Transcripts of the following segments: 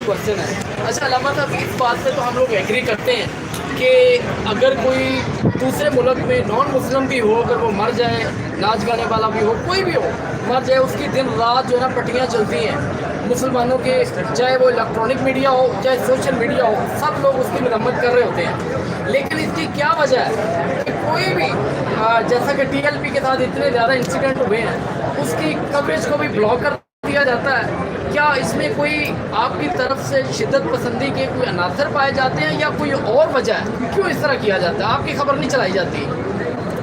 Question है। अच्छा अलामा साहब, इस बात से तो हम लोग एग्री करते हैं कि अगर कोई दूसरे मुल्क में नॉन मुस्लिम भी हो, अगर वो मर जाए, नाच गाने वाला भी हो, कोई भी हो, मर जाए, उसकी दिन रात जो है ना पट्टियाँ चलती हैं मुसलमानों के, चाहे वो इलेक्ट्रॉनिक मीडिया हो चाहे सोशल मीडिया हो, सब लोग उसकी मरम्मत कर रहे होते हैं। लेकिन इसकी क्या वजह है कि कोई भी जैसा कि TLP के साथ इतने ज़्यादा इंसिडेंट हुए हैं, उसकी कवरेज को भी ब्लॉक कर दिया जाता है? क्या इसमें कोई आपकी तरफ से शिद्दत पसंदी के कोई अनासर पाए जाते हैं या कोई और वजह है, क्यों इस तरह किया जाता है? आपकी खबर नहीं चलाई जाती?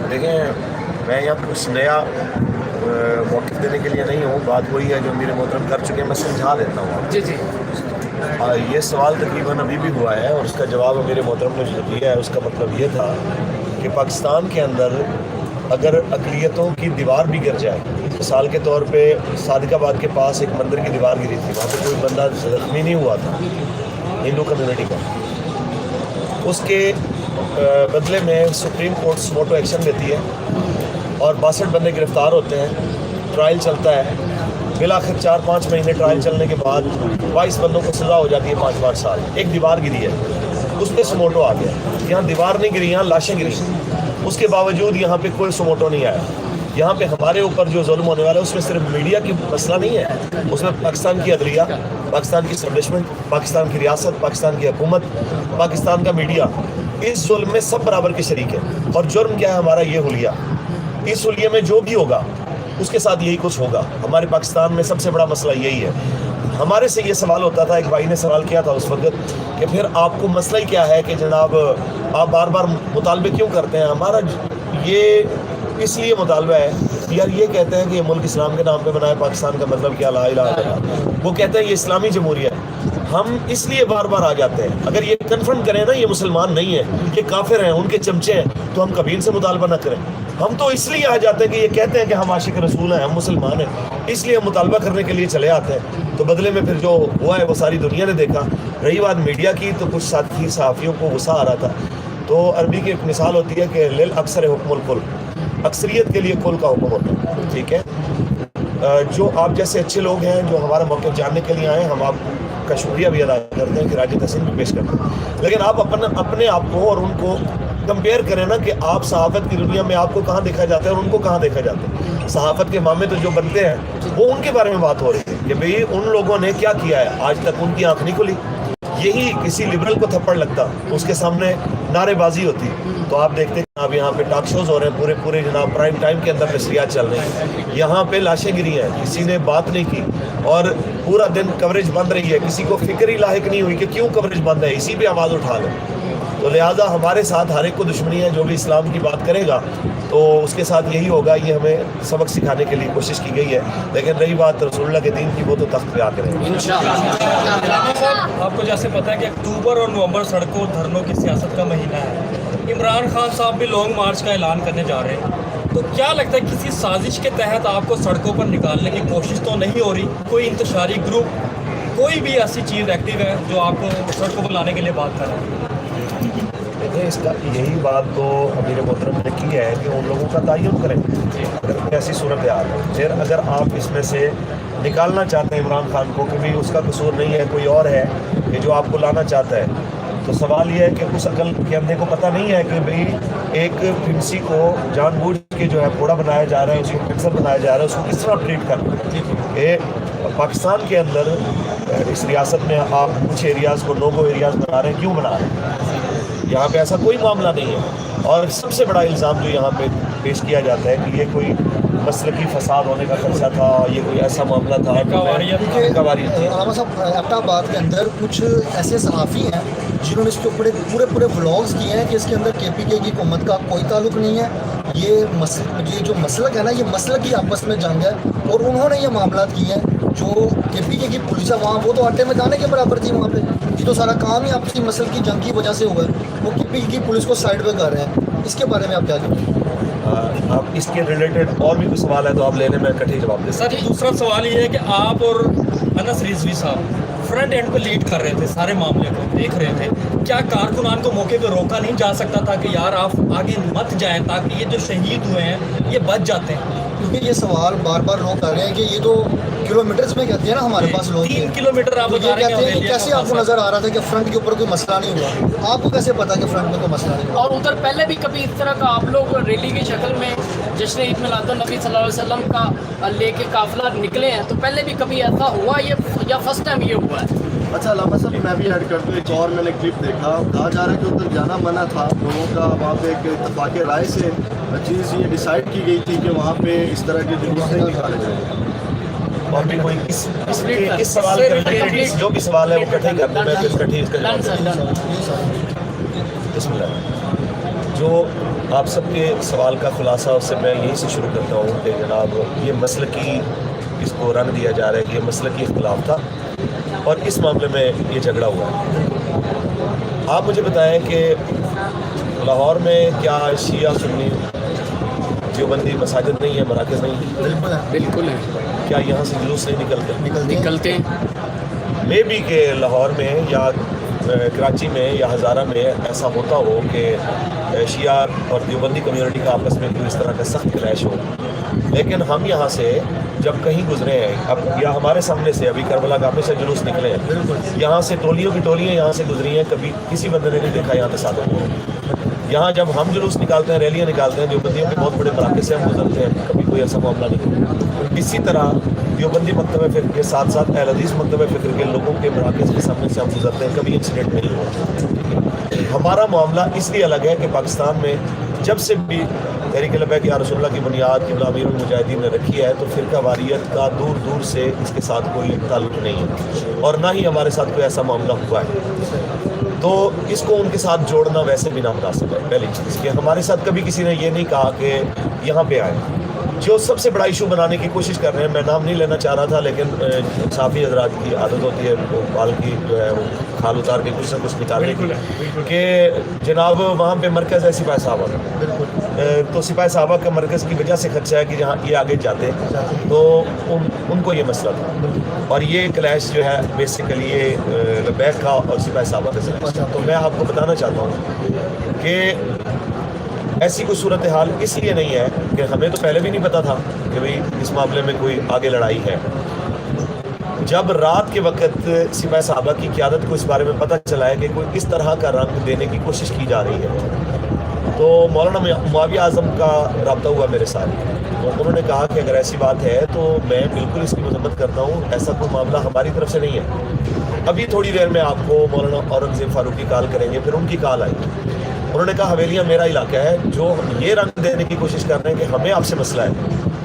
देखें, मैं यहाँ कुछ नया मौक़िफ़ देने के लिए नहीं हूँ। बात वही है जो मेरे मोहतरम कर चुके हैं, मैं समझा देता हूँ। जी जी। ये सवाल तकरीबन अभी भी हुआ है और उसका जवाब मेरे मोहतरम ने जो दिया है, उसका मतलब ये था कि पाकिस्तान के अंदर अगर अक़लियतों की दीवार भी गिर जाए, मिसाल के तौर पे सादिकाबाद के पास एक मंदिर की दीवार गिरी थी, वहाँ पे कोई बंदा ज़ख्मी नहीं हुआ था हिंदू कम्युनिटी का, उसके बदले में सुप्रीम कोर्ट सुमोटो एक्शन लेती है और 62 बंदे गिरफ़्तार होते हैं, ट्रायल चलता है, बिलाखिर 4-5 महीने ट्रायल चलने के बाद 22 बंदों को सज़ा हो जाती है 5-5 साल। एक दीवार गिरी है, उस पर सुमोटो आ गया। यहाँ दीवार नहीं गिरी, यहाँ लाशें गिरी, उसके बावजूद यहाँ पे कोई सुमोटो नहीं आया। यहाँ पे हमारे ऊपर जो जुल्म होने वाला है उसमें सिर्फ मीडिया की मसला नहीं है, उसमें पाकिस्तान की अदलिया, पाकिस्तान की इस्टेब्लिशमेंट, पाकिस्तान की रियासत, पाकिस्तान की हुकूमत, पाकिस्तान का मीडिया, इस जुल्म में सब बराबर के शरीक है। और जुर्म क्या है हमारा? ये हुलिया। इस हुलिये में जो भी होगा उसके साथ यही कुछ होगा। हमारे पाकिस्तान में सबसे बड़ा मसला यही है। हमारे से ये सवाल होता था, एक भाई ने सवाल किया था उस वक्त कि फिर आपको मसला ही क्या है कि जनाब आप बार बार मुतालबे क्यों करते हैं? हमारा ये इसलिए मुतालबा है, यार ये कहते हैं कि ये मुल्क इस्लाम के नाम पे बना है, पाकिस्तान का मतलब क्या, ला इलाहा इल्लल्लाह। वो कहते हैं ये इस्लामी जमहूरियत है। हम इसलिए बार बार आ जाते हैं। अगर ये कन्फर्म करें ना ये मुसलमान नहीं है, ये काफिर हैं, उनके चमचे हैं, तो हम कभी इनसे मुतालबा ना करें। हम तो इसलिए आ जाते हैं कि ये कहते हैं कि हम आशिक रसूल हैं, हम मुसलमान हैं, इसलिए हम मुतालबा करने के लिए चले आते हैं। तो बदले में फिर जो हुआ है वो सारी दुनिया ने देखा। रही बात मीडिया की, तो कुछ साथी सहाफ़ियों को गुस्सा आ रहा था। तो अरबी की एक मिसाल होती है कि लिल अक्सर हुक्मुल कुल, अक्सरियत के लिए कुल का हुक्म होता है। ठीक है, जो आप जैसे अच्छे लोग हैं जो हमारा मौक़िफ़ जानने के लिए आए, हम आपका शुक्रिया भी अदा करते हैं कि राजी तहसीन भी पेश करते हैं। लेकिन आप अपने आप को और उनको कंपेयर करें ना कि आप सहाफ़त की दुनिया में आपको कहाँ देखा जाता है और उनको कहाँ देखा जाता है। सहाफ़त के मामले तो जो बनते हैं वो उनके बारे में बात हो रही है कि भाई उन लोगों ने क्या किया है, आज तक उनकी आँख नहीं खुली। यही किसी लिबरल को थप्पड़ लगता, उसके सामने नारेबाजी होती, तो आप देखते हैं अब यहाँ पे टॉक शोज़ हो रहे हैं, पूरे जनाब प्राइम टाइम के अंदर नशरियात चल रही हैं। यहाँ पे लाशें गिरी हैं, किसी ने बात नहीं की और पूरा दिन कवरेज बंद रही है। किसी को फिक्र ही लायक नहीं हुई कि क्यों कवरेज बंद है, इसी पे आवाज़ उठा लो। तो लिहाजा हमारे साथ हर एक को दुश्मनी है। जो भी इस्लाम की बात करेगा तो उसके साथ यही होगा। ये हमें सबक सिखाने के लिए कोशिश की गई है। लेकिन रही बात रसूलुल्लाह के दीन की, वो तो तख्त पे आके रहेगी इंशाअल्लाह। आपको जैसे पता है कि अक्टूबर और नवंबर सड़कों और धरनों की सियासत का महीना है। इमरान खान साहब भी लॉन्ग मार्च का ऐलान करने जा रहे हैं, तो क्या लगता है किसी साजिश के तहत आपको सड़कों पर निकालने की कोशिश तो नहीं हो रही? कोई इंतशारी ग्रुप, कोई भी ऐसी चीज़ एक्टिव है जो आपको सड़कों पर लाने के लिए बात कर रहा है? इसका यही बात तो अमीर मोहतरम ने की है कि उन लोगों का तयन करें अगर ऐसी सूरत हाल है। फिर अगर आप इसमें से निकालना चाहते हैं इमरान खान को कि भाई उसका कसूर नहीं है, कोई और है कि जो आपको लाना चाहता है, तो सवाल ये है कि उस अकल के अंधे को पता नहीं है कि भाई एक फिंसी को जानबूझ के जो है फोड़ा बनाया जा रहा है, उसको कैंसर बनाया जा रहा है, उसको किस तरह ट्रीट करना है। पाकिस्तान के अंदर इस रियासत में आप कुछ एरियाज़ को नो-गो एरियाज़ बना रहे हैं, क्यों बना रहे हैं? यहाँ पे ऐसा कोई मामला नहीं है। और सबसे बड़ा इल्ज़ाम जो यहाँ पे पेश किया जाता है कि ये कोई मसलकी फसाद होने का खर्चा था, ये कोई ऐसा मामला था। अलामा साहब, एबटाबाद के अंदर कुछ ऐसे सहाफ़ी हैं जिन्होंने इसके ऊपर पूरे व्लॉग्स किए हैं कि इसके अंदर KPK की हुकूमत का कोई ताल्लुक़ नहीं है। ये जो मसलक है ना, ये मसलक ही आपस में जंग है और उन्होंने ये मामला किए हैं। जो KPK की पुलिस है वहाँ, वो तो आटे में दाने के बराबर थी वहाँ पे। ये तो सारा काम ही आपसी मसल की जंग की वजह से हुआ है। वो KPK की पुलिस को साइड पे कर रहे हैं। इसके बारे में आप क्या कहेंगे? आप इसके रिलेटेड और भी कुछ सवाल है तो आप लेने में इकट्ठे जवाब दे। सर, दूसरा सवाल ये है कि आप और अनस रिजवी साहब फ्रंट एंड को लीड कर रहे थे, सारे मामले को देख रहे थे। क्या कारकुनान को मौके पे रोका नहीं जा सकता था कि यार आप आगे मत जाएं ताकि ये जो शहीद हुए हैं ये बच जाते हैं? क्योंकि ये सवाल बार बार लोग कर रहे हैं कि ये तो किलोमीटर्स में कहते हैं ना हमारे पास लोग 3 किलोमीटर आप तो बता ये रहे हैं कहते हैं कि हवेलियां कैसे का आपको नजर आ रहा था कि फ्रंट के ऊपर कोई मसला नहीं हुआ, आपको कैसे पता कि फ्रंट में कोई मसला नहीं हुआ? और उधर पहले भी कभी इस तरह का आप लोग रैली की शक्ल में जश्न ईद मिलादुन नबी सल्लल्लाहु अलैहि वसल्लम का लेके काफिला निकले हैं, तो पहले भी कभी ऐसा हुआ ये या फर्स्ट टाइम ये हुआ है? अच्छा अलामा साहब, मैं भी ऐड कर दूँ, एक और मैंने क्लिप देखा, कहा जा रहा है कि उधर जाना मना था लोगों का, वहाँ पे एक इत्तेफाक राय से चीज़ ये डिसाइड की गई थी कि वहाँ पे इस तरह के जुलूस नहीं निकाले जाएंगे। और भी कोई इस सवाल के रिलेटेड जो भी सवाल है वो कठिन कर दूँ, मैं फिर कठिन इसका डन सर जवाब डन। बिस्मिल्लाह। जो आप सबके सवाल का खुलासा उससे मैं यहीं से शुरू करता हूँ कि जनाब ये मसलकी इसको रंग दिया जा रहा है कि ये मसलकी इख्तिलाफ था और इस मामले में ये झगड़ा हुआ है। आप मुझे बताएं कि लाहौर में क्या शिया सुन्नी देवबंदी मसाजिद नहीं है, मराकज़ नहीं है? बिल्कुल है, बिल्कुल है, क्या यहाँ से जुलूस नहीं निकलते? निकलते हैं। मे बी के लाहौर में या कराची में या हज़ारा में ऐसा होता हो कि शिया और देवबंदी कम्युनिटी का आपस में कोई इस तरह का सख्त क्लैश हो, लेकिन हम यहाँ से जब कहीं गुजरे हैं, अब या हमारे सामने से अभी करबला गामे से जुलूस निकले हैं, यहाँ से टोलियों की टोलियाँ यहाँ से गुजरी हैं, कभी किसी बंदे ने नहीं देखा यहाँ तसादुम हो। यहाँ जब हम जुलूस निकालते हैं, रैलियाँ निकालते हैं, देवबंदियों के बहुत बड़े मराकज़ से हम गुजरते हैं, कभी कोई ऐसा मामला नहीं। इसी तरह देवबंदी मकतब फ़िक्र के साथ साथ अहल हदीस मकतब फ़िक्र के लोगों के मराकज़ के सामने से हम गुजरते हैं, कभी इंसिडेंट नहीं हुआ। हमारा मामला इसलिए अलग है कि पाकिस्तान में जब से भी तहरीक लबैक या रसूलुल्लाह की बुनियाद क़िबला अमीरुल मुजाहिदीन ने रखी है, तो फ़िरका वारियत का दूर दूर से इसके साथ कोई ताल्लुक़ नहीं है और ना ही हमारे साथ कोई ऐसा मामला हुआ है। तो इसको उनके साथ जोड़ना वैसे भी नामुनासिब है। पहली चीज़ कि हमारे साथ कभी किसी ने ये नहीं कहा कि यहाँ पे आए। जो सबसे बड़ा इशू बनाने की कोशिश कर रहे हैं, मैं नाम नहीं लेना चाह रहा था, लेकिन साफ़ी हजरात की आदत होती है बाल की जो है वो खाल उतार के कुछ ना कुछ निकालने की, कि जनाब वहाँ पे मरकज़ है सिपाही साहबा, तो सिपाही साहबा का मरकज़ की वजह से खर्चा है कि जहाँ ये आगे जाते तो उनको ये मसला था और ये क्लैश जो है बेसिकली ये लबैक का और सिपाही साहबा का। तो मैं आपको बताना चाहता हूँ कि ऐसी कोई सूरत हाल इसलिए नहीं है कि हमें तो पहले भी नहीं पता था कि भाई इस मामले में कोई आगे लड़ाई है। जब रात के वक्त सिपाही साहबा की क़यादत को इस बारे में पता चला है कि कोई इस तरह का रंग देने की कोशिश की जा रही है, तो मौलाना मुआविया आज़म का रब्ता हुआ मेरे साथ, तो उन्होंने कहा कि अगर ऐसी बात है तो मैं बिल्कुल इसकी मजम्मत करता हूँ, ऐसा कोई मामला हमारी तरफ से नहीं है। अभी थोड़ी देर में आपको मौलाना औरंगज़ेब फ़ारूकी कॉल करेंगे, फिर उनकी कॉल आई, उन्होंने कहा हवेलियाँ मेरा इलाका है, जो ये रंग देने की कोशिश कर रहे हैं कि हमें आपसे मसला है,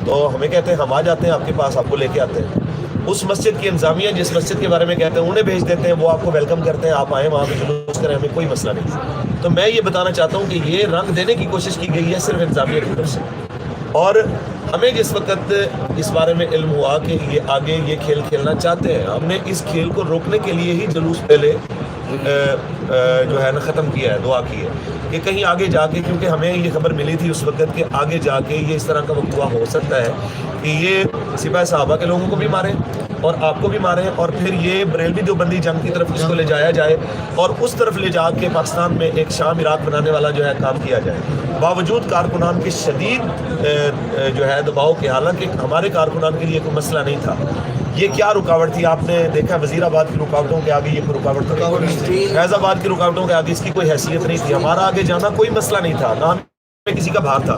तो हमें कहते हैं हम आ जाते हैं आपके पास, आपको लेके आते हैं। उस मस्जिद की इंतजामिया जिस मस्जिद के बारे में कहते हैं उन्हें भेज देते हैं, वो आपको वेलकम करते हैं, आप आएँ वहाँ पे जुलूस करें, हमें कोई मसला नहीं। तो मैं ये बताना चाहता हूँ कि ये रंग देने की कोशिश की गई है सिर्फ इंतजामिया की तरफ से, और हमें जिस वक्त इस बारे में इल्म हुआ कि ये आगे ये खेल खेलना चाहते हैं, हमने इस खेल को रोकने के लिए ही जुलूस पहले जो है ना ख़त्म किया है, दुआ की है कि कहीं आगे जाके, क्योंकि हमें ये खबर मिली थी उस वक्त कि आगे जाके ये इस तरह का वक़्वा हो सकता है कि ये सिपाही साहबा के लोगों को भी मारें और आपको भी मारें, और फिर ये बरेलवी देवबंदी जंग की तरफ इसको ले जाया जाए और उस तरफ ले जाके पाकिस्तान में एक शाम इराक बनाने वाला जो है काम किया जाए, बावजूद कारकुनान के शदीद जो है दबाव के। हालांकि हमारे कारकुनान के लिए कोई मसला नहीं था, ये क्या रुकावट थी? आपने देखा वज़ीराबाद की रुकावटों के आगे ये कोई रुकावट नहीं थी, फैज़ाबाद की रुकावटों के आगे इसकी कोई हैसियत नहीं थी। हमारा आगे जाना कोई मसला नहीं था, ना किसी का भार था,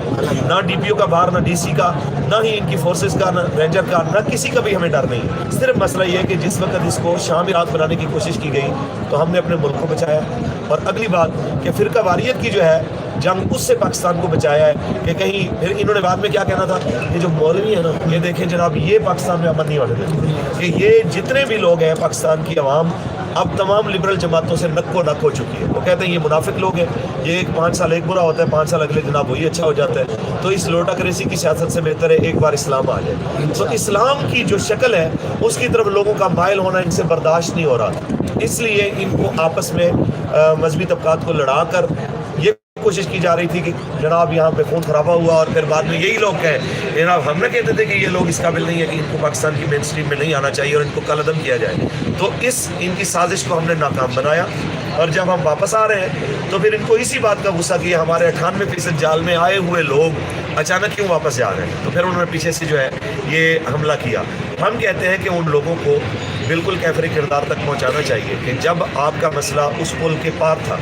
ना डीपीओ का भार, ना डीसी का, ना ही इनकी फोर्सेस का, ना रेंजर का, ना किसी का भी हमें डर नहीं। सिर्फ मसला ये है कि जिस वक्त इसको शाम इराक बनाने की कोशिश की गई तो हमने अपने मुल्क को बचाया, और अगली बात कि फ़िरका वारियत की जो है जंग, उससे पाकिस्तान को बचाया है कि कहीं फिर इन्होंने बाद में क्या कहना था, ये जो मौलवी है ना, ये देखें जनाब, ये पाकिस्तान में अमन नहीं होने देते, कि ये जितने भी लोग हैं पाकिस्तान की आवाम अब तमाम लिबरल जमातों से नक्को नक हो चुकी है। वो कहते हैं ये मुनाफिक लोग हैं, ये 5 साल एक बुरा होता है, 5 साल अगले जनाब वही अच्छा हो जाता है, तो इस लोटाक्रेसी की सियासत से बेहतर है एक बार इस्लाम आ जाए। तो इस्लाम की जो शक्ल है उसकी तरफ लोगों का माइल होना इनसे बर्दाश्त नहीं हो रहा, इसलिए इनको आपस में मजहबी तबकात को लड़ा कर ये कोशिश की जा रही थी कि जनाब यहाँ पे खून खराबा हुआ, और फिर बाद में यही लोग कहें जनाब हम ना कहते थे कि ये लोग इस काबिल नहीं है कि इनको पाकिस्तान की मेन स्ट्रीम में नहीं आना चाहिए और इनको कलअदम किया जाए। तो इस इनकी साजिश को हमने नाकाम बनाया, और जब हम वापस आ रहे हैं तो फिर इनको इसी बात का गुस्सा कि हमारे 98% जाल में आए हुए लोग अचानक क्यों वापस जा रहे हैं, तो फिर उन्होंने पीछे से जो है ये हमला किया। ہم کہتے ہیں کہ ان لوگوں کو بالکل کیفر کردار تک پہنچانا چاہیے کہ جب آپ کا مسئلہ اس پل کے پار تھا،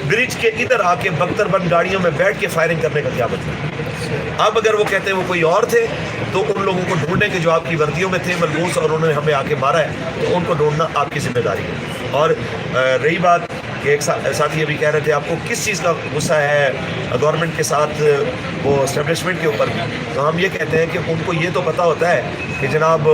برج کے ادھر آ کے بختر بند گاڑیوں میں بیٹھ کے فائرنگ کرنے کا کیا مطلب؟ اب اگر وہ کہتے ہیں وہ کوئی اور تھے تو ان لوگوں کو ڈھونڈنے کے جو آپ کی وردیوں میں تھے ملبوس اور انہوں نے ہمیں آ کے مارا ہے، تو ان کو ڈھونڈنا آپ کی ذمہ داری ہے۔ اور رہی بات کہ ایک ساتھی ابھی کہہ رہے تھے آپ کو کس چیز کا غصہ ہے گورنمنٹ کے ساتھ وہ اسٹیبلشمنٹ کے اوپر بھی، تو ہم یہ کہتے ہیں کہ ان کو یہ تو پتہ ہوتا ہے کہ جناب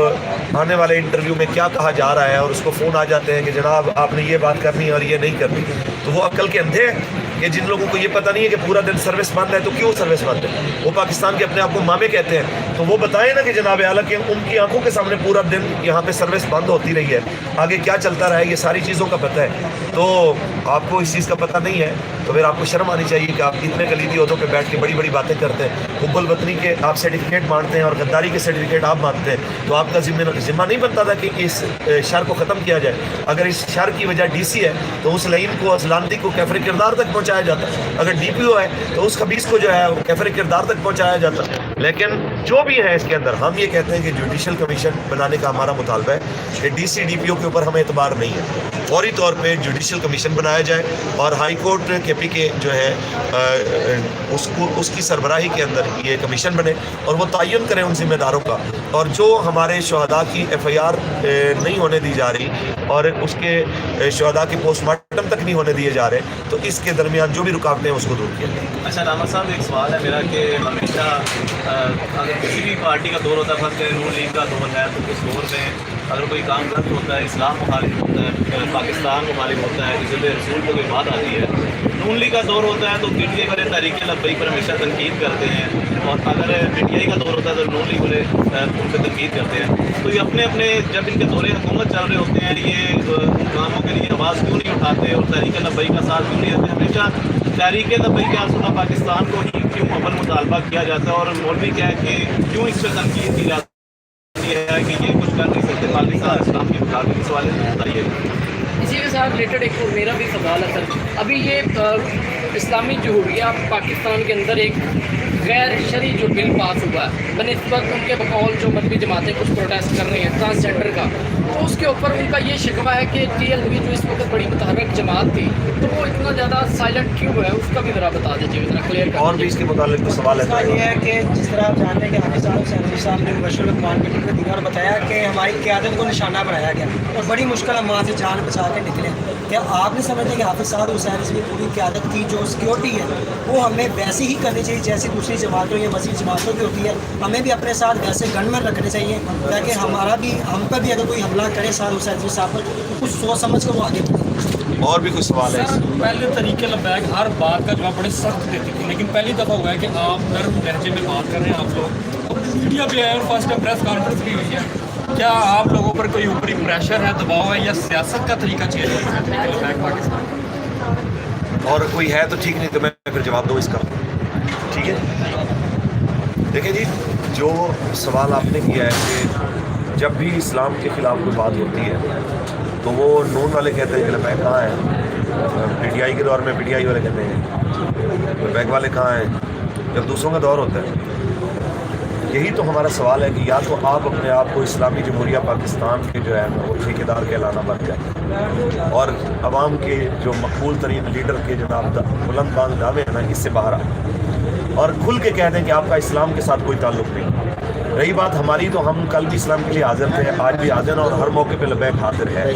آنے والے انٹرویو میں کیا کہا جا رہا ہے، اور اس کو فون آ جاتے ہیں کہ جناب آپ نے یہ بات کرنی ہے اور یہ نہیں کرنی، تو وہ عقل کے اندھے ہیں کہ جن لوگوں کو یہ پتہ نہیں ہے کہ پورا دن سروس بند ہے تو کیوں سروس بند ہے؟ وہ پاکستان کے اپنے آپ کو مامے کہتے ہیں، تو وہ بتائیں نا کہ جناب اعلیٰ کہ ان کی آنکھوں کے سامنے پورا دن یہاں پہ سروس بند ہوتی رہی ہے، آگے کیا چلتا رہا ہے، یہ ساری چیزوں کا پتہ ہے، تو آپ کو اس چیز کا پتہ نہیں ہے تو پھر آپ کو شرم آنی چاہیے کہ آپ اتنے کلیدی عہدوں پہ بیٹھ کے بڑی بڑی باتیں کرتے ہیں، حب الوطنی کے آپ سرٹیفکیٹ مانگتے ہیں اور غداری کے سرٹیفکیٹ آپ مانگتے ہیں، تو آپ کا ذمہ نہیں بنتا تھا کہ اس شر کو ختم کیا جائے؟ اگر اس شر کی وجہ ڈی سی ہے تو اس لعین کو، ازلانتی کو کیفر کردار تک پہنچایا جاتا، اگر ڈی پی او ہے تو اس خبیث کو جو ہے وہ کیفر کردار تک پہنچایا جاتا۔ لیکن جو بھی ہے اس کے اندر ہم یہ کہتے ہیں کہ جوڈیشل کمیشن بنانے کا ہمارا مطالبہ ہے کہ ڈی سی ڈی پی او کے اوپر ہمیں اعتبار نہیں ہے، فوری طور پہ جوڈیشل کمیشن بنایا جائے اور ہائی کورٹ کے پی کے جو ہے اس کی سربراہی کے اندر یہ کمیشن بنے اور وہ تعین کریں ان ذمہ داروں کا، اور جو ہمارے شہداء کی ایف آئی آر نہیں ہونے دی جا رہی اور اس کے شہداء کے پوسٹ مارٹم تک نہیں ہونے دیے جا رہے، تو اس کے درمیان جو بھی رکاوٹیں ہیں اس کو دور کیا جائے۔ اچھا راما صاحب، ایک سوال ہے میرا کہ ہمیشہ اگر کسی بھی پارٹی کا دور ہوتا ہے، خاص کر نون لیگ کا دور ہے، تو اس دور میں اگر کوئی کام غلط ہوتا ہے، اسلام مخالف ہوتا ہے، پاکستان مخالف ہوتا ہے، عزت رسول کو کوئی بات آتی ہے، نون لیگ کا دور ہوتا ہے تو پی ٹی آئی والے تحریک لبیک پر ہمیشہ تنقید کرتے ہیں، اور اگر پی ٹی آئی کا دور ہوتا ہے تو نون لیگ والے ان پہ تنقید کرتے ہیں، تو یہ اپنے اپنے جب ان کے دور حکومت چل رہے ہوتے ہیں یہ ان کاموں کے لیے آواز کیوں نہیں اٹھاتے اور تحریک لبیک کا ساتھ کیوں نہیں دیتے؟ ہمیشہ تحریک لبیک کے پاکستان کو ہی کیوں عمل مطالبہ کیا جاتا ہے، اور مولوی کیا ہے کہ کیوں اس پہ تنقید کی جاتی ہے کہ یہ کچھ کر نہیں سکتے پاکستان اسلام کے مطابق؟ اس والے سے بتائیے۔ اسی کے ساتھ ریلیٹڈ ایک اور میرا بھی سوال ہے سر، ابھی یہ اسلامی جمہوریہ پاکستان کے اندر ایک غیر شرعی جو بل پاس ہوا ہے، میں نے اس وقت ان کے بقول جو مذہبی جماعتیں کچھ پروٹیسٹ کر رہی ہیں ٹرانسجینڈر کا، تو اس کے اوپر ان کا یہ شکوہ ہے کہ ٹی ایل وی جو اس وقت بڑی متحرک جماعت تھی تو وہ اتنا زیادہ سائلنٹ کیوں ہے، اس کا بھی ذرا بتا دیجیے، ذرا کلیئر کر۔ اور بھی اس کے متعلق تو سوال مسئلہ ہے یہ ہے کہ جس طرح آپ جانتے ہیں کہ حافظ صاحب نے مبشر الرحمان کی ٹکٹ دی اور بتایا کہ ہماری قیادت کو نشانہ بنایا گیا اور بڑی مشکل ہم وہاں سے جان بچا کے نکلے۔ کیا آپ نے سمجھتے ہیں کہ حافظ صاحب حسین اس کی پوری قیادت کی جو سیکیورٹی ہے وہ ہمیں ویسی ہی کرنی چاہیے جیسی دوسری جماعتوں یا مسیح جماعتوں کی ہوتی ہے؟ ہمیں بھی اپنے ساتھ ویسے گن مین رکھنے چاہیے تاکہ ہمارا بھی ہم پر بھی اگر کوئی حملہ کرے صاحب حسین صاحب پر تو کچھ سوچ سمجھ کے وہ آگے بڑھے۔ اور بھی کوئی سوال ہے؟ سر پہلے طریقے لبیک ہر بات کا جواب بڑے سخت دیتی تھی، لیکن پہلی دفعہ ہوا ہے کہ آپ نرم لہجے میں بات کر رہے ہیں، آپ لوگ میڈیا بھی آئے اور فرسٹ ٹائم پریس کانفرنس بھی ہوئی ہے، کیا آپ لوگوں پر کوئی اوپری پریشر ہے، دباؤ ہے، یا سیاست کا طریقہ چینج ہے طریقے لبیک پاکستان؟ اور کوئی ہے تو ٹھیک، نہیں تو میں پھر جواب دوں اس کا، ٹھیک ہے؟ دیکھیں جی، جو سوال آپ نے کیا ہے کہ جب بھی اسلام کے خلاف کوئی بات ہوتی ہے تو وہ نون والے کہتے ہیں کہ لبیک کہاں ہے، پی ٹی آئی کے دور میں پی ٹی آئی والے کہتے ہیں لبیک والے کہاں ہیں، جب دوسروں کا دور ہوتا ہے۔ یہی تو ہمارا سوال ہے کہ یا تو آپ اپنے آپ کو اسلامی جمہوریہ پاکستان کے جو ہے وہ ٹھیکیدار کہلانا بن جائے اور عوام کے جو مقبول ترین لیڈر کے جناب بلند بانگ دعوے ہیں نا اس سے باہر آئے اور کھل کے کہہ دیں کہ آپ کا اسلام کے ساتھ کوئی تعلق نہیں۔ رہی بات ہماری، تو ہم کل بھی اسلام کے لیے حاضر تھے، آج بھی حاضر ہیں اور ہر موقع پہ لبیک حاضر ہے۔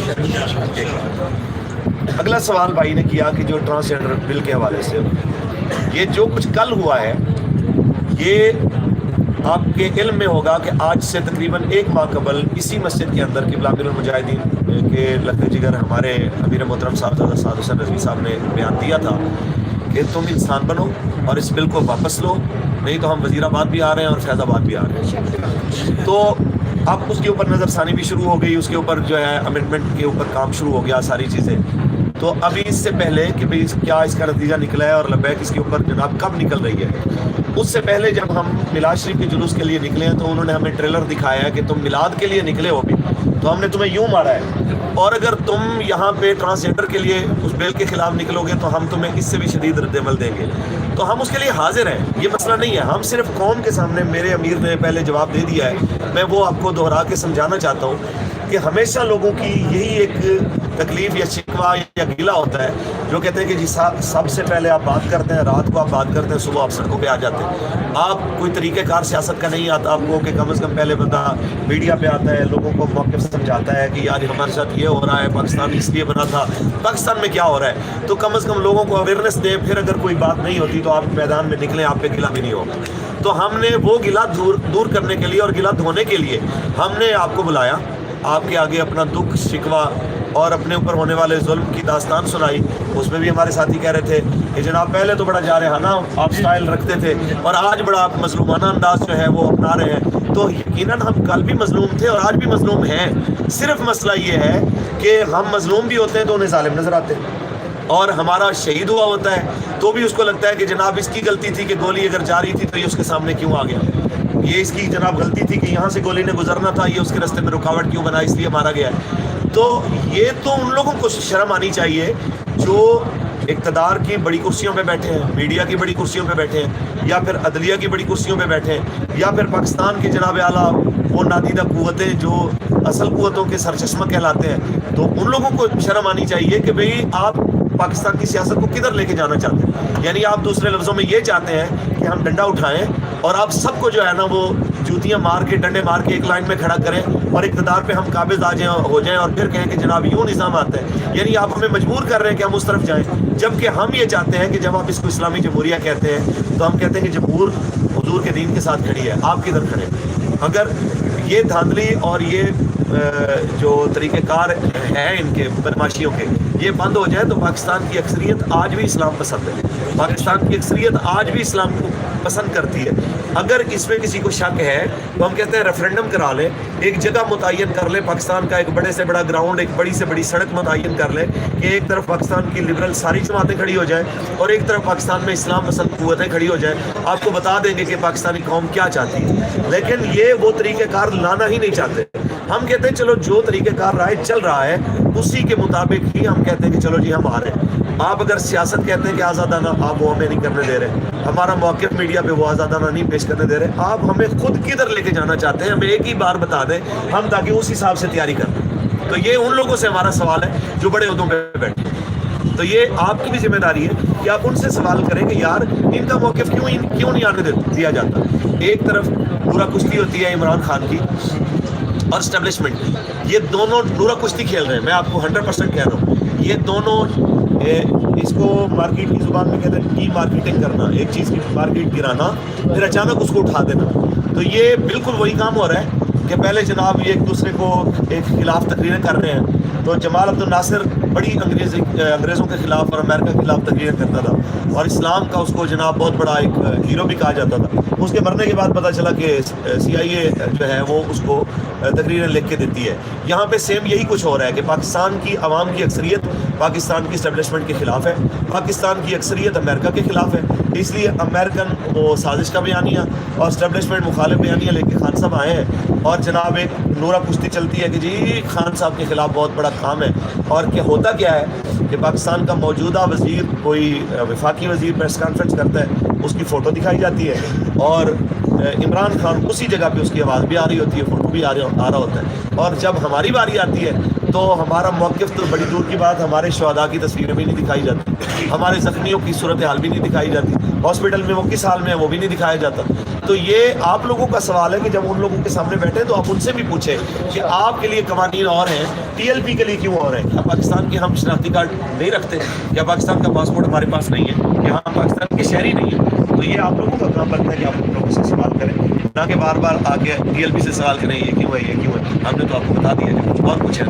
اگلا سوال بھائی نے کیا کہ جو ٹرانسجینڈر بل کے حوالے سے، یہ جو کچھ کل ہوا ہے یہ آپ کے علم میں ہوگا کہ آج سے تقریباً 1 ماہ قبل اسی مسجد کے اندر قبلہ امیر المجاہدین کے لخت جگر ہمارے امیر محترم صاحب سعد حسین رضوی صاحب نے بیان دیا تھا کہ تم انسان بنو اور اس بل کو واپس لو، نہیں تو ہم وزیر آباد بھی آ رہے ہیں اور فیض آباد بھی آ رہے ہیں۔ تو اب اس کے اوپر نظر ثانی بھی شروع ہو گئی، اس کے اوپر جو ہے امینڈمنٹ کے اوپر کام شروع ہو گیا، ساری چیزیں۔ تو ابھی اس سے پہلے کہ بھئی کیا اس کا نتیجہ نکلا ہے اور لبیک اس کے اوپر جناب کب نکل رہی ہے، اس سے پہلے جب ہم میلاد شریف کے جلوس کے لیے نکلے ہیں تو انہوں نے ہمیں ٹریلر دکھایا ہے کہ تم میلاد کے لیے نکلے ہو بھی تو ہم نے تمہیں یوں مارا ہے اور اگر تم یہاں پہ ٹرانسجنڈر کے لیے اس بل کے خلاف نکلو گے تو ہم تمہیں اس سے بھی شدید رد عمل دیں گے. تو ہم اس کے لیے حاضر ہیں, یہ مسئلہ نہیں ہے. ہم صرف قوم کے سامنے, میرے امیر نے پہلے جواب دے دیا ہے, میں وہ آپ کو دہرا کے سمجھانا چاہتا ہوں کہ ہمیشہ لوگوں کی یہی ایک تکلیف یا شکوہ یا گلہ ہوتا ہے, جو کہتے ہیں کہ جی سب سے پہلے آپ بات کرتے ہیں, رات کو آپ بات کرتے ہیں, صبح آپ سڑکوں پہ آ جاتے ہیں. آپ کوئی طریقہ کار سیاست کا نہیں آتا آپ کو کہ کم از کم پہلے بندہ میڈیا پہ آتا ہے, لوگوں کو موقف سمجھاتا ہے کہ یار ہمارے ساتھ یہ ہو رہا ہے, پاکستان اس لیے بنا تھا, پاکستان میں کیا ہو رہا ہے, تو کم از کم لوگوں کو اویئرنیس دیں. پھر اگر کوئی بات نہیں ہوتی تو آپ میدان میں نکلیں, آپ پہ گلہ بھی نہیں ہوگا. تو ہم نے وہ گلہ دور کرنے کے لیے اور گلہ دھونے کے لیے ہم نے آپ کو بلایا, آپ کے آگے اپنا دکھ شکوہ اور اپنے اوپر ہونے والے ظلم کی داستان سنائی. اس میں بھی ہمارے ساتھی کہہ رہے تھے کہ جناب پہلے تو بڑا جارحانہ آپ سٹائل رکھتے تھے اور آج بڑا آپ مظلومانہ انداز جو ہے وہ اپنا رہے ہیں. تو یقیناً ہم کل بھی مظلوم تھے اور آج بھی مظلوم ہیں. صرف مسئلہ یہ ہے کہ ہم مظلوم بھی ہوتے ہیں تو انہیں ظالم نظر آتے ہیں, اور ہمارا شہید ہوا ہوتا ہے تو بھی اس کو لگتا ہے کہ جناب اس کی غلطی تھی کہ گولی اگر جا رہی تھی تو یہ اس کے سامنے کیوں آ گیا, یہ اس کی جناب غلطی تھی کہ یہاں سے گولی نے گزرنا تھا, یہ اس کے راستے میں رکاوٹ کیوں بنا, اس لیے مارا گیا ہے. تو یہ تو ان لوگوں کو شرم آنی چاہیے جو اقتدار کی بڑی کرسیوں پہ بیٹھے ہیں, میڈیا کی بڑی کرسیوں پہ بیٹھے ہیں, یا پھر عدلیہ کی بڑی کرسیوں پہ بیٹھے ہیں, یا پھر پاکستان کے جناب اعلیٰ وہ نادیدہ قوتیں جو اصل قوتوں کے سرچشمہ کہلاتے ہیں. تو ان لوگوں کو شرم آنی چاہیے کہ بھئی آپ پاکستان کی سیاست کو کدھر لے کے جانا چاہتے ہیں. یعنی آپ دوسرے لفظوں میں یہ چاہتے ہیں کہ ہم ڈنڈا اٹھائیں اور آپ سب کو جو ہے نا وہ جوتیاں مار کے, ڈنڈے مار کے ایک لائن میں کھڑا کریں اور اقتدار پہ ہم قابض ہو جائیں اور پھر کہیں کہ جناب یوں نظام آتا ہے. یعنی آپ ہمیں مجبور کر رہے ہیں کہ ہم اس طرف جائیں, جبکہ ہم یہ چاہتے ہیں کہ جب آپ اس کو اسلامی جمہوریہ کہتے ہیں تو ہم کہتے ہیں کہ جمہور حضور کے دین کے ساتھ کھڑی ہے, آپ کدھر کھڑے. اگر یہ دھاندلی اور یہ جو طریقہ کار ہیں ان کے بدماشیوں کے یہ بند ہو جائے تو پاکستان کی اکثریت آج بھی اسلام پسند ہے, پاکستان کی اکثریت آج بھی اسلام کو پسند کرتی ہے. اگر اس میں کسی کو شک ہے تو ہم کہتے ہیں ریفرینڈم کرا لیں, ایک جگہ متعین کر لیں, پاکستان کا ایک بڑے سے بڑا گراؤنڈ, ایک بڑی سے بڑی سڑک متعین کر لیں کہ ایک طرف پاکستان کی لبرل ساری جماعتیں کھڑی ہو جائیں اور ایک طرف پاکستان میں اسلام پسند قوتیں کھڑی ہو جائیں. آپ کو بتا دیں گے کہ پاکستانی قوم کیا چاہتی ہے. لیکن یہ وہ طریقہ کار لانا ہی نہیں چاہتے. ہم کہتے ہیں چلو جو طریقہ کار رائے چل رہا ہے اسی کے مطابق ہی ہم کہتے ہیں کہ چلو جی ہم آ رہے ہیں. آپ اگر سیاست کہتے ہیں کہ آزادانہ, آپ وہ ہمیں نہیں کرنے دے رہے. ہمارا موقف میڈیا پہ وہ آزادانہ نہیں پیش کرنے دے رہے. آپ ہمیں خود کدھر لے کے جانا چاہتے ہیں ہمیں ایک ہی بار بتا دیں, ہم تاکہ اس حساب سے تیاری کر دیں. تو یہ ان لوگوں سے ہمارا سوال ہے جو بڑے عہدوں پہ بیٹھے. تو یہ آپ کی بھی ذمہ داری ہے کہ آپ ان سے سوال کریں کہ یار ان کا موقف کیوں نہیں آنے دیا جاتا. ایک طرف پورا کشتی ہوتی ہے عمران خان کی اور اسٹیبلشمنٹ کی, یہ دونوں پورا کشتی کھیل رہے ہیں. میں آپ کو 100% کہہ رہا ہوں, یہ دونوں اس کو مارکیٹ کی زبان میں کہتے ہیں ڈی مارکیٹنگ کرنا, ایک چیز کی مارکیٹ گرانا پھر اچانک اس کو اٹھا دینا. تو یہ بالکل وہی کام ہو رہا ہے کہ پہلے جناب یہ ایک دوسرے کو ایک خلاف تقریریں کر رہے ہیں. تو جمال عبد الناصر بڑی انگریزوں کے خلاف اور امریکہ کے خلاف تقریریں کرتا تھا اور اسلام کا اس کو جناب بہت بڑا ایک ہیرو بھی کہا جاتا تھا. اس کے مرنے کے بعد پتہ چلا کہ CIA جو ہے وہ اس کو تقریریں لکھ کے دیتی ہے. یہاں پہ سیم یہی کچھ ہو رہا ہے کہ پاکستان کی عوام کی اکثریت پاکستان کی اسٹیبلشمنٹ کے خلاف ہے, پاکستان کی اکثریت امریکہ کے خلاف ہے. اس لیے امریکن وہ سازش کا بیانیہ اور اسٹیبلشمنٹ مخالف بیانیہ لے کے خان صاحب آئے ہیں اور جناب ایک نورا کشتی چلتی ہے کہ جی خان صاحب کے خلاف بہت بڑا کام ہے. اور کہ ہوتا کیا ہے کہ پاکستان کا موجودہ وزیر کوئی وفاقی وزیر پریس کانفرنس کرتا ہے, اس کی فوٹو دکھائی جاتی ہے اور عمران خان اسی جگہ پہ اس کی آواز بھی آ رہی ہوتی ہے, فوٹو بھی آ رہا ہوتا ہے. اور جب ہماری باری آتی ہے تو ہمارا موقف تو بڑی دور کی بات, ہمارے شہداء کی تصویریں بھی نہیں دکھائی جاتی, ہمارے زخمیوں کی صورتحال بھی نہیں دکھائی جاتی, ہاسپٹل میں وہ کس حال میں ہے وہ بھی نہیں دکھایا جاتا. تو یہ آپ لوگوں کا سوال ہے کہ جب ان لوگوں کے سامنے بیٹھے تو آپ ان سے بھی پوچھیں کہ آپ کے لیے قوانین اور ہیں, TLP کے لیے کیوں اور ہیں. کیا پاکستان کے ہم شناختی کارڈ نہیں رکھتے, یا پاکستان کا پاسپورٹ ہمارے پاس نہیں ہے, یہاں پاکستان کے شہری نہیں ہے. تو یہ آپ لوگوں کا کام بنتا ہے کہ آپ ان لوگوں سے سوال کریں, نہ کہ بار بار آ کے TLP سے سوال کریں یہ کیوں ہے یہ کیوں ہے. ہم نے تو آپ کو بتا دیا ہے اور کچھ ہے.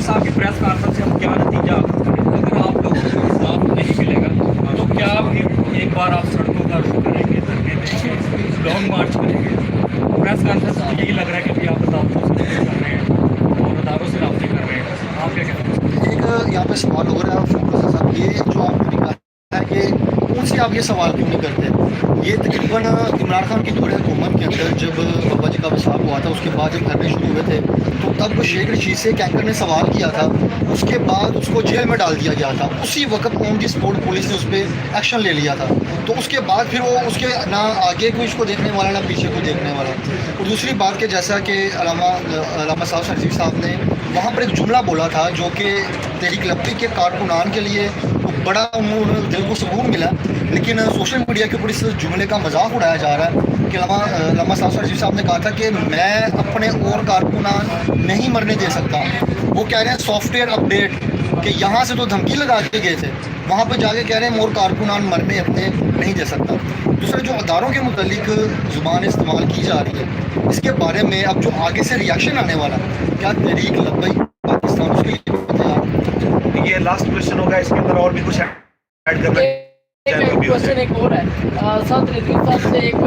صاحب کی پریس کانفرنس سے ہم کیا نتیجہ اگر آپ لوگوں کو انصاف نہیں ملے گا تو کیا ایک بار آپ سڑکوں کا رخ کریں گے, دھرنے دیں گے, لانگ مارچ کریں گے. پریس کانفرنس میں یہی لگ رہا ہے کہ ابھی آپ عدالتوں سے کر رہے ہیں اور اداروں سے رابطے کر رہے ہیں, آپ کیا کہتے ہیں؟ ایک یہاں پہ سوال ہو رہا ہے صاحب, یہ جو آپ نے کہا ہے کہ ان سے آپ یہ سوال کیوں نہیں کرتے, ये तकरीबन इमरान खान की दौरे हुकूमत के अंदर जब बाबा जी का वसाब हुआ था उसके बाद जब धरने शुरू हुए थे तो तब शेख रशीद से कैंकर ने सवाल किया था, उसके बाद उसको जेल में डाल दिया गया था। उसी वक्त ऑन दी स्पॉट पुलिस ने उस पर एक्शन ले लिया था। तो उसके बाद फिर वो उसके ना आगे कोई उसको देखने वाला ना पीछे कोई देखने वाला। और दूसरी बात कि जैसा कि अल्लामा साहब शर्जील साहब ने वहाँ पर एक जुमला बोला था जो कि तहरीक लब्बी के कारकुनान के लिए बड़ा उन्होंने दिल को सुकून मिला, लेकिन सोशल मीडिया के ऊपर इस जुमले का मजाक उड़ाया जा रहा है कि अल्लामा शर्जील साहब ने कहा था कि मैं अपने और कारकुनान नहीं मरने दे सकता। वो कह रहे हैं सॉफ्टवेयर अपडेट कि यहाँ से तो धमकी लगा के गए थे, वहाँ पर जाके कह रहे हैं और कारकुनान मरने अपने नहीं दे सकता। दूसरा जो अदारों के मुतालिक ज़ुबान इस्तेमाल की जा रही है इसके बारे में अब जो आगे से रिएक्शन आने वाला, क्या तहरीक लब्बई पाकिस्तान उसके लिए तैयार? ये लास्ट क्वेश्चन होगा, इसके अंदर और भी कुछ ऐड करना है? एक क्वेश्चन एक और है, साथ रिजवी साहब से एक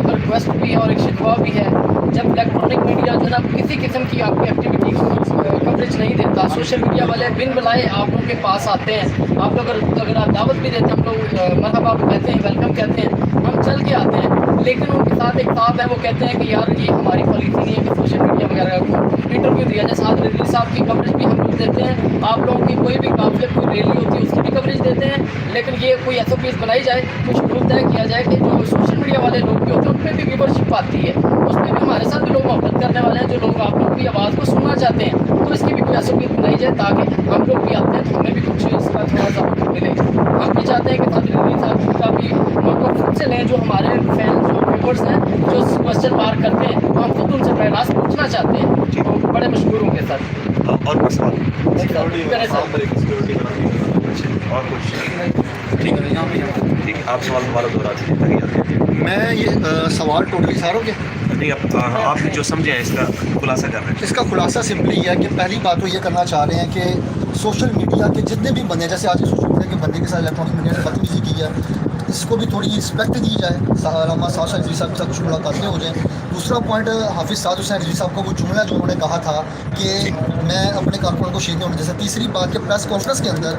रिक्वेस्ट भी है और एक शिकवा भी है। जब इलेक्ट्रॉनिक मीडिया जो ना किसी किस्म की आपकी एक्टिविटी कवरेज नहीं देता, सोशल मीडिया वाले बिन बुलाए आप लोगों के पास आते हैं, आप लोग अगर आप दावत भी देते हैं, हम लोग मरहबा कहते हैं, वेलकम कहते हैं, हम चल के आते हैं, लेकिन उनके साथ एक साथ है वो कहते हैं कि यार ये हमारी पॉलिसी नहीं है कि सोशल मीडिया वगैरह को इंटरव्यू दिया जाए। साथ रिजवी साहब की कवरेज भी हम लोग देते हैं, आप लोगों की कोई भी काफिले कोई रैली होती है उसकी भी कवरेज देते हैं, लेकिन ये कोई SOPs बनाई जाए, कुछ रूल तय किया जाए कि जो सोशल मीडिया वाले लोग भी होते हैं उन पर भी व्यूवरशिप आती है, उसमें भी हमारे साथ भी लोग मोहब्बत करने वाले हैं, जो लोग आप लोग की आवाज़ को सुनना चाहते हैं, तो इसकी भी कोई SOPs बनाई जाए ताकि हम लोग भी आते हैं तो हमें भी कुछ इसका थोड़ा सा मिले। हम भी चाहते हैं कि साथ रिजवी साहब का भी मौका खुद से लें, जो हमारे फैन जो व्यूवर्स हैं जो क्वेश्चन मार्क करते हैं, तो हम खुद उनसे बहरास पूछना चाहते हैं, तो बड़े मशहूर होंगे सर। और कुछ सवाल? और कुछ? ठीक है, आप सवाल दोबारा दोहरा दीजिए। मैं ये सवाल टोटली सारों के नहीं, आप जो समझे हैं इसका खुलासा कर रहे हैं। इसका खुलासा सिंपली है कि पहली बात तो ये करना चाह रहे हैं कि सोशल मीडिया के जितने भी बंदे, जैसे आज सोशल मीडिया के बंदे के साथ इलेक्ट्रॉनिक मीडिया ने बदतमीजी की है, इसको भी थोड़ी रिस्पेक्ट दी जाए, अल्लामा साहब शर्जील साहब के साथ कुछ मुलाकातें हो जाएँ। दूसरा पॉइंट, हाफिज़ साद हुसैन रिजवी साहब का वो जुमला जो उन्होंने कहा था कि मैं अपने कारकुनों को शहीद होने जैसा। तीसरी बात कि प्रेस कॉन्फ्रेंस के अंदर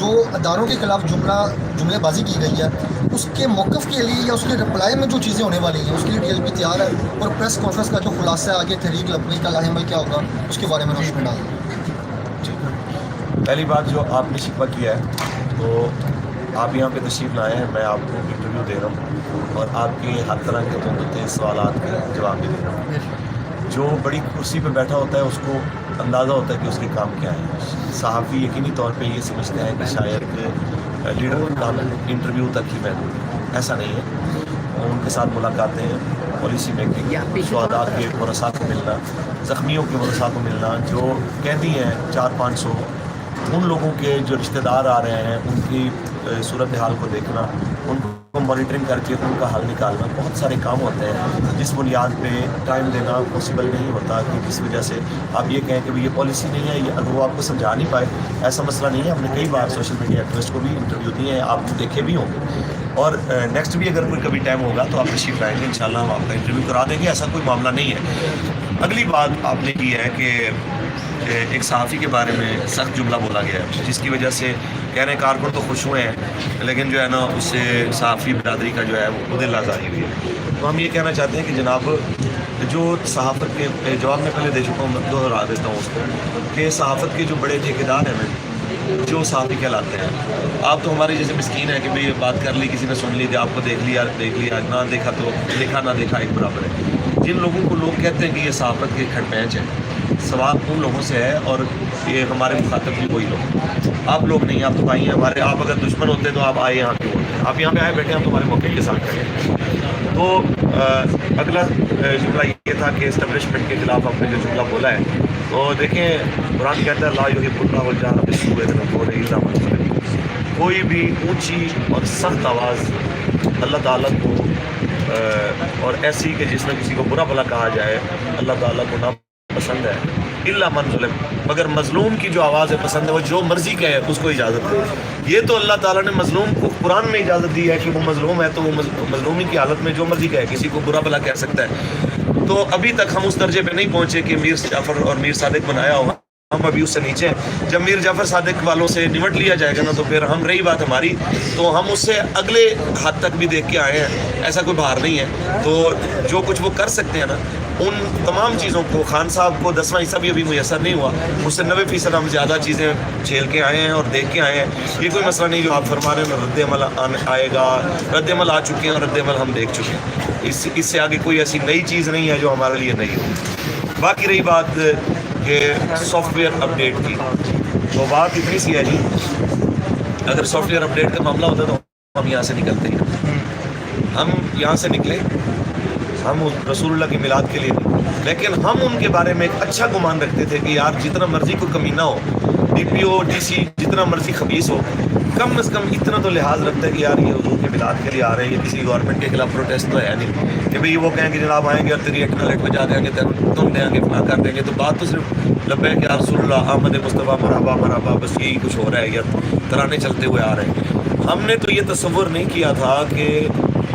जो अदारों के खिलाफ जुमलेबाजी की गई है उसके मौक़िफ़ के लिए या उसके रिप्लाई में जो चीज़ें होने वाली हैं उसके लिए DLP तैयार है, और प्रेस कॉन्फ्रेंस का जो खुलासा है आगे तहरीक लब्बई का लाहेमल क्या होगा उसके बारे में रोशनी डाल। पहली बात जो आपने शिकवा किया है, तो आप यहाँ पे तशरीफ़ लाए हैं, मैं आपको इंटरव्यू दे रहा हूँ और आपके हर तरह के मुद्दे सवालात के जवाब भी दे रहा हूँ। जो बड़ी कुर्सी पे बैठा होता है उसको अंदाज़ा होता है कि उसके काम क्या है। सहाफ़ी यकीनी तौर पे ये समझते हैं कि शायद लीडर का काम इंटरव्यू तक ही महदूद है, ऐसा नहीं है। उनके साथ मुलाकातें, पॉलिसी मेकिंग, शुहदा के वरसा को मिलना, ज़ख्मियों के वरसा को मिलना, जो कैदी हैं 400-500, उन लोगों के जो रिश्तेदार आ रहे हैं उनकी सूरत हाल को देखना, उनको मॉनिटरिंग करके उनका हल निकालना, बहुत सारे काम होते हैं जिस बुनियाद पे टाइम देना पॉसिबल नहीं होता कि जिस वजह से आप ये कहें कि भाई ये पॉलिसी नहीं है, ये अगर वो आपको समझा नहीं पाए, ऐसा मसला नहीं है। हमने कई बार सोशल मीडिया एक्टिविस्ट को भी इंटरव्यू दिए हैं, आप देखे भी होंगे, और नेक्स्ट भी अगर कोई कभी टाइम होगा तो आप तशरीफ़ लाएंगे, इंशाल्लाह हम आपका इंटरव्यू करा देंगे, ऐसा कोई मामला नहीं है। अगली बात आपने की है कि एक सहाफ़ी के बारे में सख्त जुमला बोला गया है, जिसकी वजह से कह रहे हैं कारकुन तो खुश हुए हैं, लेकिन जो है ना उससे सहाफ़ी बरादरी का जो है वो दिल आज़ारी हुई है। तो हम ये कहना चाहते हैं कि जनाब जो सहाफ़त के जवाब में पहले दे चुका हूँ, मैं दोहरा देता हूँ उसको, कि सहाफ़त के जो बड़े ठेकेदार हैं ना, जो सहाफ़ी कहलाते हैं, आप तो हमारे जैसे मिस्कीन है कि भाई बात कर ली, किसी ने सुन ली, आपको देख लिया, ना देखा तो देखा ना देखा एक बराबर है। जिन लोगों को लोग कहते हैं कि ये सहाफ़त के खड़पैंच है, सवाल उन लोगों से है, और ये हमारे मुखातब भी वही लोग, आप लोग नहीं, आप तो भाई हैं हमारे। आप अगर दुश्मन होते तो आप आए यहाँ क्यों होते? आप यहाँ पे आए बैठे, हम तुम्हारे मौके के साथ खड़े। तो अगला जुमला ये था कि इस्टेब्लिशमेंट के खिलाफ आपने जो जुमला बोला है, तो देखें कुरान कहता है ला युहिब्बुल्लाहु अल-जहरा बिस्सूइ मिनल क़ौलि इल्ला मन ज़ुलिम। कोई भी ऊंची और सख्त आवाज़ अल्लाह ताला को और ऐसी कि जिसमें किसी को बुरा भला कहा जाए, अल्लाह ताला को ना पसंद है, इल्ला मन ज़ुलिम, मगर मज़लूम की जो आवाज़ है पसंद है, वो जो मर्ज़ी कहे उसको इजाज़त है। ये तो अल्लाह ताला ने मज़लूम को कुरान में इजाज़त दी है कि वो मज़लूम है तो वो मज़लूमी की हालत में जो मर्ज़ी कहे, किसी को बुरा भला कह सकता है। तो अभी तक हम उस दर्जे पे नहीं पहुँचे कि मीर जाफ़र और मीर सादिक बनाया होगा। हम अभी उससे नीचे हैं। जब मीर जाफ़र सादिक वालों से निमट लिया जाएगा ना, तो फिर हम, रही बात हमारी, तो हम उससे अगले हद तक भी देख के आए हैं, ऐसा कोई बाहर नहीं है। तो जो कुछ वो कर सकते हैं ना, उन तमाम चीज़ों को खान साहब को 10वां हिस्सा भी अभी मुयसर नहीं हुआ, उससे 90% हम ज़्यादा चीज़ें झेल के आए हैं और देख के आए हैं। ये कोई मसला नहीं जो आप फरमा रहे हैं रद्द-ए-अमल आएगा, रद्द-ए-अमल आ चुके हैं और रद्द-ए-अमल हम देख चुके हैं। इससे आगे कोई ऐसी नई चीज़ नहीं है जो हमारे लिए नई हो। बाकी रही बात कि सॉफ्टवेयर अपडेट की, तो बात इतनी सी है जी, अगर सॉफ्टवेयर अपडेट का मामला होता तो हम यहाँ से निकलते ही ना। हम यहाँ से निकले, हम रसूलुल्लाह की मिलाद के लिए नहीं, लेकिन हम उनके बारे में एक अच्छा गुमान रखते थे कि यार जितना मर्जी कोई कमीना हो, DPO DC जितना मर्जी खबीस हो, कम से कम इतना तो लिहाज रखता है कि यार ये हुजूर के मिलाद के लिए आ रहे हैं, ये किसी गवर्नमेंट के खिलाफ प्रोटेस्ट तो है नहीं कि भाई वो कहें कि जनाब आएंगे और तेरी एक्नलेट बजा देंगे, तुम देंगे, फला कर देंगे। तो बात तो सिर्फ लब्बैक या रसूलुल्लाह अहमद मुस्तफ़ा मरहबा मरहबा, बस यही कुछ हो रहा है या तराने चलते हुए आ रहे हैं। हमने तो ये तसव्वुर नहीं किया था कि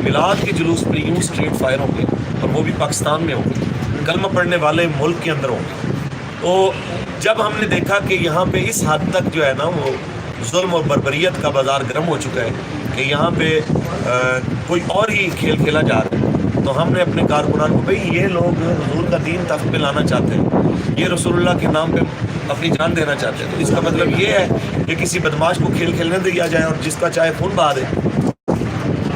मिलाद के जुलूस पर यूँ स्ट्रीट फायर होंगे, और वो भी पाकिस्तान में होंगे, कलमा पढ़ने वाले मुल्क के अंदर होंगे। तो जब हमने देखा कि यहाँ पे इस हद तक जो है ना वो जुल्म और बर्बरियत का बाज़ार गर्म हो चुका है कि यहाँ पे कोई और ही खेल खेला जा रहा है, तो हमने अपने कारकुनान को, भाई ये लोग हुजूर का दीन तख्त पे लाना चाहते हैं, ये रसूलुल्लाह के नाम पे अपनी जान देना चाहते हैं, तो इसका मतलब ये है कि किसी बदमाश को खेल खेलने दिया जाए और जिसका चाहे खून बहा दे।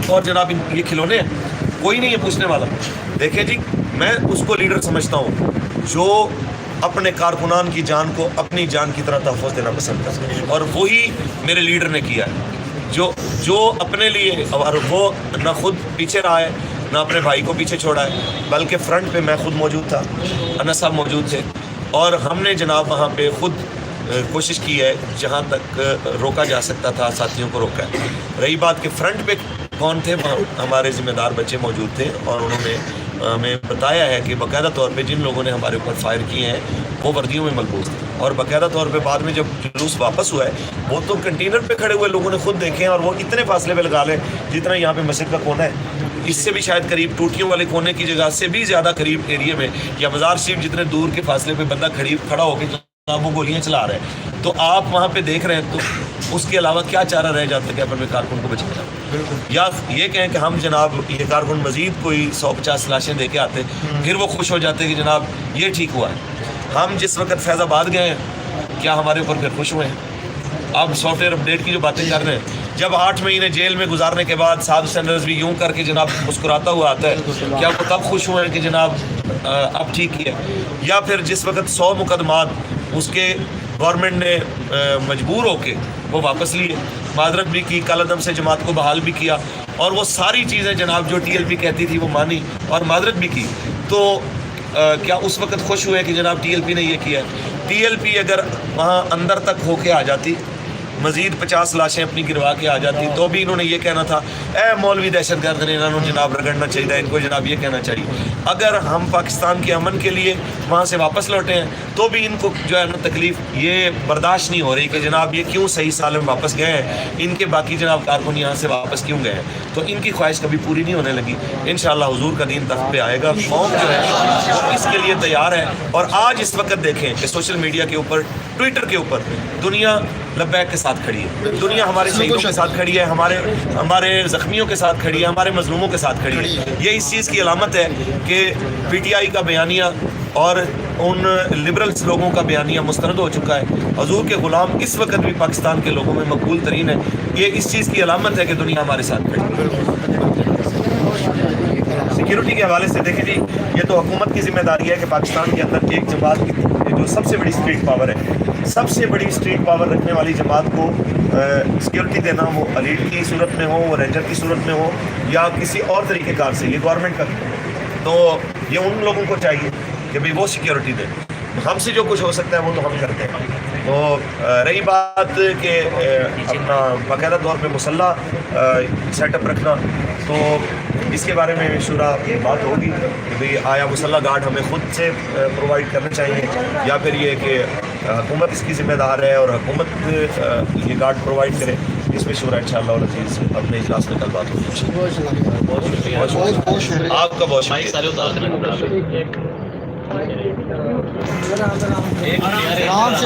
और जनाब ये खिलौने हैं, कोई नहीं है पूछने वाला। देखें जी, मैं उसको लीडर समझता हूँ जो अपने कारकुनान की जान को अपनी जान की तरह तहफ़्फ़ुज़ देना पसंद करता है, और वही मेरे लीडर ने किया है, जो अपने लिए, और वो ना खुद पीछे रहा है ना अपने भाई को पीछे छोड़ा है, बल्कि फ्रंट पे मैं खुद मौजूद था, अनस साहब मौजूद थे, और हमने जनाब वहाँ पे खुद कोशिश की है जहाँ तक रोका जा सकता था, साथियों को रोका है। रही बात कि फ्रंट पे कौन थे, वहाँ हमारे ज़िम्मेदार बच्चे मौजूद थे, और उन्होंने हमें बताया है कि बाकायदा तौर पे जिन लोगों ने हमारे ऊपर फायर किए हैं वो वर्दियों में मलबूस थे, और बाकायदा तौर पे बाद में जब जुलूस वापस हुआ है वो तो कंटेनर पे खड़े हुए लोगों ने खुद देखे हैं, और वो इतने फासले पे लगा लें जितना यहाँ पे मस्जिद का कोना है, इससे भी शायद करीब, टूटियों वाले कोने की जगह से भी ज़्यादा करीब एरिया में, या मज़ार शरीफ जितने दूर के फासले पे बंदा खड़ा होकर वो गोलियाँ चला रहे हैं, तो आप वहाँ पे देख रहे हैं, तो उसके अलावा क्या चारा रह जाता है कि अपने कारकुन को बचाना। या ये कहें कि हम जनाब ये कारकुन मज़ीद कोई 150 लाशें दे के आते, फिर वो खुश हो जाते कि जनाब ये ठीक हुआ है। हम जिस वक्त फैज़ाबाद गए हैं, क्या हमारे ऊपर फिर खुश हुए हैं? अब सॉफ्टवेयर अपडेट की जो बातें कर रहे हैं, जब 8 महीने जेल में गुजारने के बाद साद हुसैन रज़वी यूँ करके जनाब मुस्कुराता हुआ आता है, क्या वो तब खुश हुए हैं कि जनाब अब ठीक ही है? या फिर जिस वक्त 100 मुकदमात उसके गवर्नमेंट ने मजबूर होके वो वापस लिए, मादरत भी की, कालादम से जमात को बहाल भी किया, और वो सारी चीज़ें जनाब जो TLP कहती थी वो मानी और मादरत भी की, तो क्या उस वक्त खुश हुए कि जनाब TLP ने ये किया? TLP अगर वहाँ अंदर तक होके आ जाती, मज़ीद 50 लाशें अपनी गिरवा के आ जाती, तो भी इन्होंने ये कहना था ए मौलवी दहशतगर्द ने इन्होंने जनाब रगड़ना चाहिए, इनको जनाब ये कहना चाहिए। अगर हम पाकिस्तान के अमन के लिए वहाँ से वापस लौटे हैं तो भी इनको जो है ना तकलीफ़ ये बर्दाश्त नहीं हो रही कि जनाब ये क्यों सही साल में वापस गए हैं, इनके बाकी जनाब कारकुन यहाँ से वापस क्यों गए हैं, तो इनकी ख्वाहिश कभी पूरी नहीं होने लगी। इंशाअल्लाह हुजूर का दीन तख्त पे आएगा, कौम जो है वो इसके लिए तैयार है। और आज इस वक्त देखें कि सोशल मीडिया के ऊपर, ट्विटर के ऊपर दुनिया लब्बैक के साथ खड़ी है, दुनिया हमारे शहीदों के साथ खड़ी है, हमारे ज़ख्मियों के साथ खड़ी है, हमारे मजलूमों के साथ खड़ी है। ये इस चीज़ की अलामत है कि PTI का बयानिया और उन लिबरल्स लोगों का बयानिया मुस्तरद हो चुका है। हुजूर के ग़ुलाम इस वक्त भी पाकिस्तान के लोगों में मकबूल तरीन है। ये इस चीज़ की अलामत है कि दुनिया हमारे साथ खड़ी है। सिक्योरिटी के हवाले से देखें जी, ये तो हुकूमत की जिम्मेदारी है कि पाकिस्तान के अंदर एक जमात की जो सबसे बड़ी स्ट्रीट पावर है, सबसे बड़ी स्ट्रीट पावर रखने वाली जमात को सिक्योरिटी देना, वो एलीट की सूरत में हो, वो रेंजर की सूरत में हो, या किसी और तरीक़ेकार से, ये गवर्नमेंट का, तो ये उन लोगों को चाहिए कि भाई वो सिक्योरिटी दें। हमसे जो कुछ हो सकता है वो तो हम करते हैं। तो रही बात कि अपना बाकायदा तौर पे मुसल्ला सेटअप रखना, तो इसके बारे में शुरा बात होगी कि भाई आया मुसल्ला गार्ड हमें खुद से प्रोवाइड करना चाहिए, या फिर ये कि हुकूमत इसकी ज़िम्मेदार है और हुकूमत ये गार्ड प्रोवाइड करे। इसमें शुरा इंशाअल्लाह और अजीज़ अपने इजलास में कल बात होगी। बहुत शुक्रिया आपका, बहुत शुक्रिया।